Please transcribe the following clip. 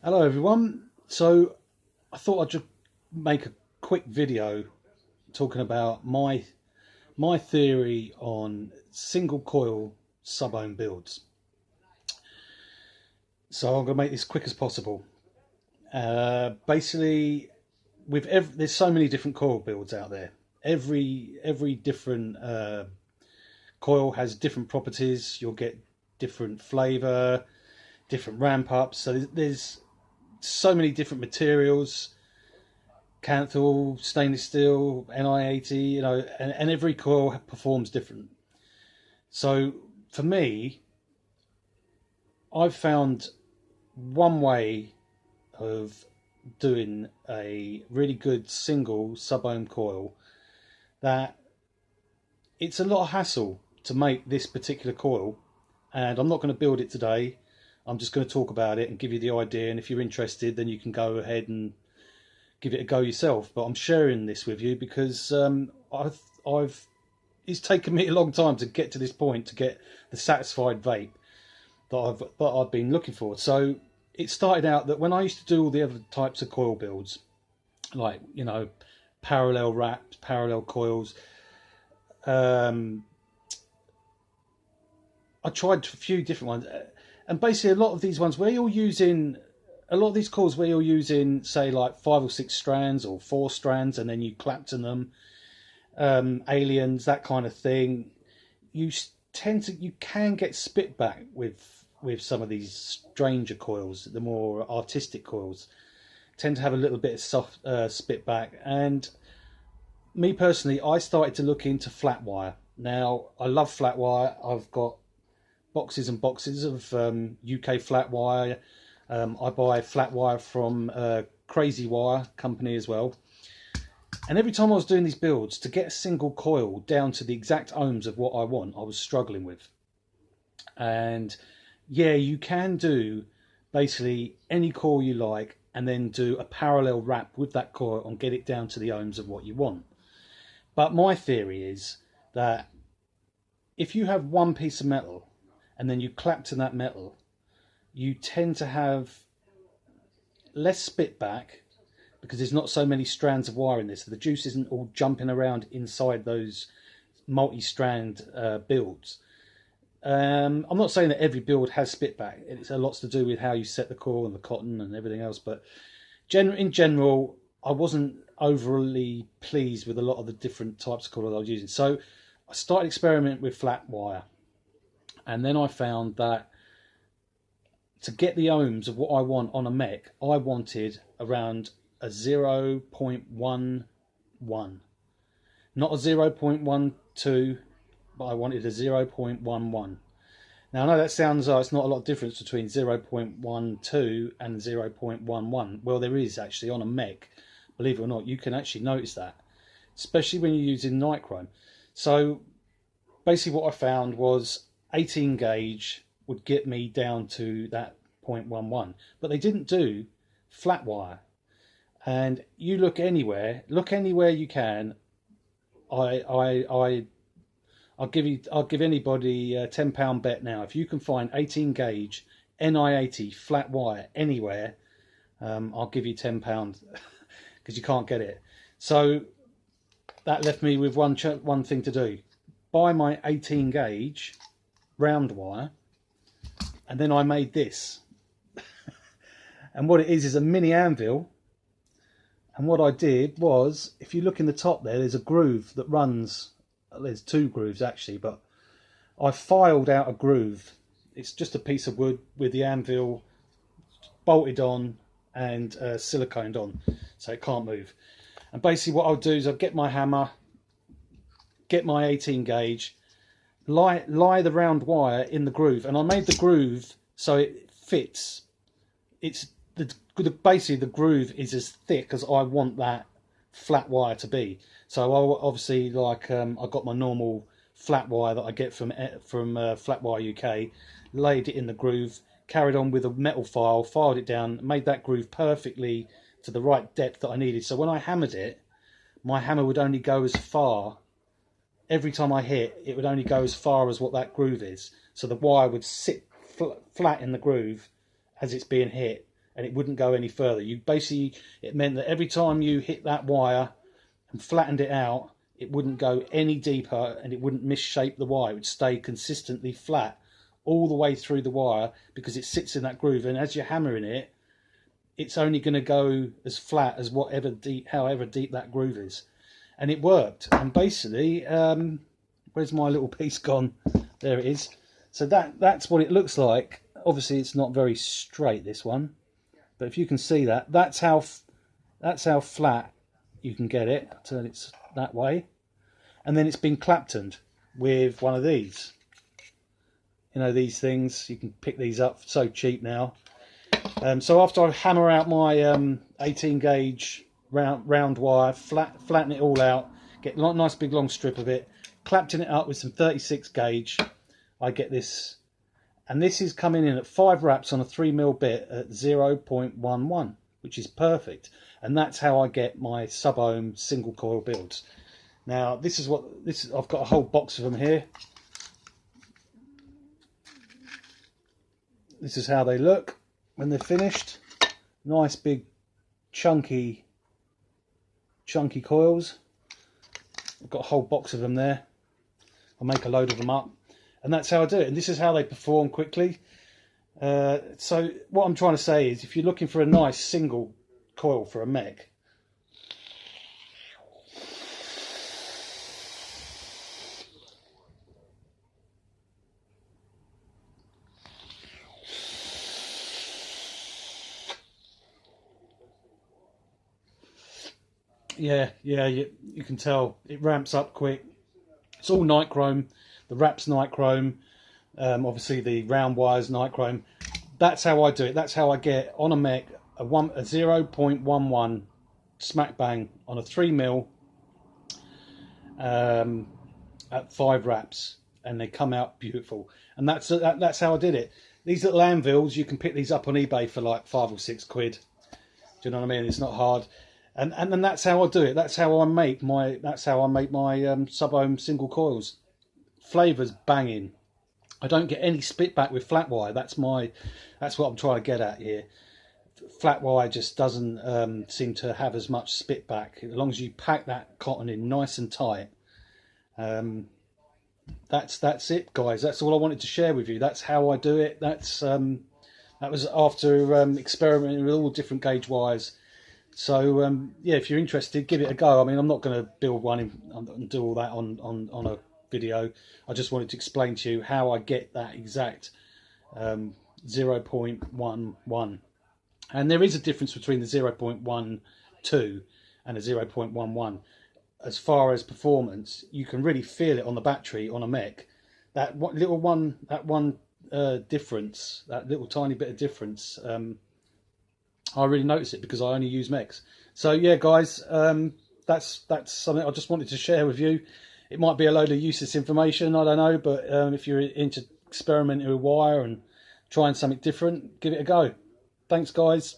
Hello everyone. So I thought I'd just make a quick video talking about my theory on single coil sub-ohm builds. So I'm going to make this quick as possible. Basically, there's so many different coil builds out there. Every different coil has different properties. You'll get different flavor, different ramp ups. So there's so many different materials, Canthal, stainless steel, Ni80, and every coil performs different. So for me, I've found one way of doing a really good single sub-ohm coil that it's a lot of hassle to make this particular coil, and I'm not going to build it today. I'm just going to talk about it and give you the idea, and if you're interested then you can go ahead and give it a go yourself. But I'm sharing this with you because I've it's taken me a long time to get to this point, to get the satisfied vape that I've been looking for. So it started out that when I used to do all the other types of coil builds, like parallel wraps, parallel coils, I tried a few different ones, and basically a lot of these ones where you're using a lot of these coils where you're using, say, like 5 or 6 strands or 4 strands, and then you clapton them, aliens, that kind of thing. You can get spit back with some of these stranger coils. The more artistic coils tend to have a little bit of soft spit back. And me personally, I started to look into flat wire. Now I love flat wire. I've got boxes and boxes of UK flat wire. I buy flat wire from Crazy Wire company as well. And every time I was doing these builds, to get a single coil down to the exact ohms of what I want, I was struggling with. And yeah, you can do basically any coil you like and then do a parallel wrap with that coil and get it down to the ohms of what you want. But my theory is that if you have one piece of metal and then you clapton that metal, you tend to have less spit back because there's not so many strands of wire in this. So the juice isn't all jumping around inside those multi-strand builds. I'm not saying that every build has spit back. It's a lot to do with how you set the coil and the cotton and everything else. But in general, I wasn't overly pleased with a lot of the different types of coil I was using. So I started experimenting with flat wire. And then I found that to get the ohms of what I want on a mech, I wanted around a 0.11. Not a 0.12, but I wanted a 0.11. Now I know that sounds like it's not a lot of difference between 0.12 and 0.11. Well, there is actually on a mech. Believe it or not, you can actually notice that, especially when you're using nichrome. So basically what I found was 18 gauge would get me down to that 0.11, but they didn't do flat wire. And you look anywhere you can. I'll give anybody a £10 bet now. If you can find 18 gauge Ni80 flat wire anywhere, I'll give you £10 because you can't get it. So that left me with one thing to do: buy my 18 gauge round wire. And then I made this. And what it is a mini anvil. And what I did was, if you look in the top there, there's a groove that runs. There's 2 grooves actually, but I filed out a groove. It's just a piece of wood with the anvil bolted on and siliconed on, so it can't move. And basically what I'll do is I'll get my hammer, get my 18 gauge, lie the round wire in the groove, and I made the groove so it fits. It's basically the groove is as thick as I want that flat wire to be. So I obviously, like, I got my normal flat wire that I get from Flat Wire UK, laid it in the groove, carried on with a metal file, filed it down, made that groove perfectly to the right depth that I needed. So when I hammered it, my hammer would only go as far. Every time I hit, it would only go as far as what that groove is. So the wire would sit flat in the groove as it's being hit, and it wouldn't go any further. You basically, it meant that every time you hit that wire and flattened it out, it wouldn't go any deeper and it wouldn't misshape the wire. It would stay consistently flat all the way through the wire because it sits in that groove, and as you're hammering it, it's only going to go as flat as however deep that groove is. And it worked. And basically, where's my little piece gone? There it is. So that's what it looks like. Obviously it's not very straight, this one, but if you can see that, that's how flat you can get it. I'll turn it that way, and then it's been claptoned with one of these. You know, these things, you can pick these up so cheap now. So after I hammer out my 18 gauge round wire, flatten it all out, get a nice big long strip of it, clapton it up with some 36 gauge, I get this. And this is coming in at 5 wraps on a 3mm bit at 0.11, which is perfect. And that's how I get my sub-ohm single coil builds. Now I've got a whole box of them here. This is how they look when they're finished. Nice big chunky coils. I've got a whole box of them there. I'll make a load of them up, and that's how I do it. And this is how they perform quickly. So what I'm trying to say is, if you're looking for a nice single coil for a mech, yeah, you can tell it ramps up quick. It's all nichrome. The wrap's nichrome. Obviously the round wire's nichrome. That's how I do it. That's how I get on a mech a 0.11 smack bang on a 3mm at 5 wraps, and they come out beautiful. And that's how I did it. These little anvils, you can pick these up on eBay for like 5 or 6 quid. Do you know what I mean? It's not hard. And then that's how I do it. That's how I make my sub-ohm single coils. Flavour's banging. I don't get any spit back with flat wire. That's what I'm trying to get at here. Flat wire just doesn't seem to have as much spit back. As long as you pack that cotton in nice and tight. That's it, guys. That's all I wanted to share with you. That's how I do it. That was after experimenting with all different gauge wires. So yeah, if you're interested, give it a go. I mean, I'm not going to build one and do all that on a video. I just wanted to explain to you how I get that exact 0.11. And there is a difference between the 0.12 and a 0.11. As far as performance, you can really feel it on the battery on a mech. That one difference, that little tiny bit of difference, I really notice it because I only use mechs. So yeah, guys, that's something I just wanted to share with you. It might be a load of useless information, I don't know, but if you're into experimenting with wire and trying something different, give it a go. Thanks, guys.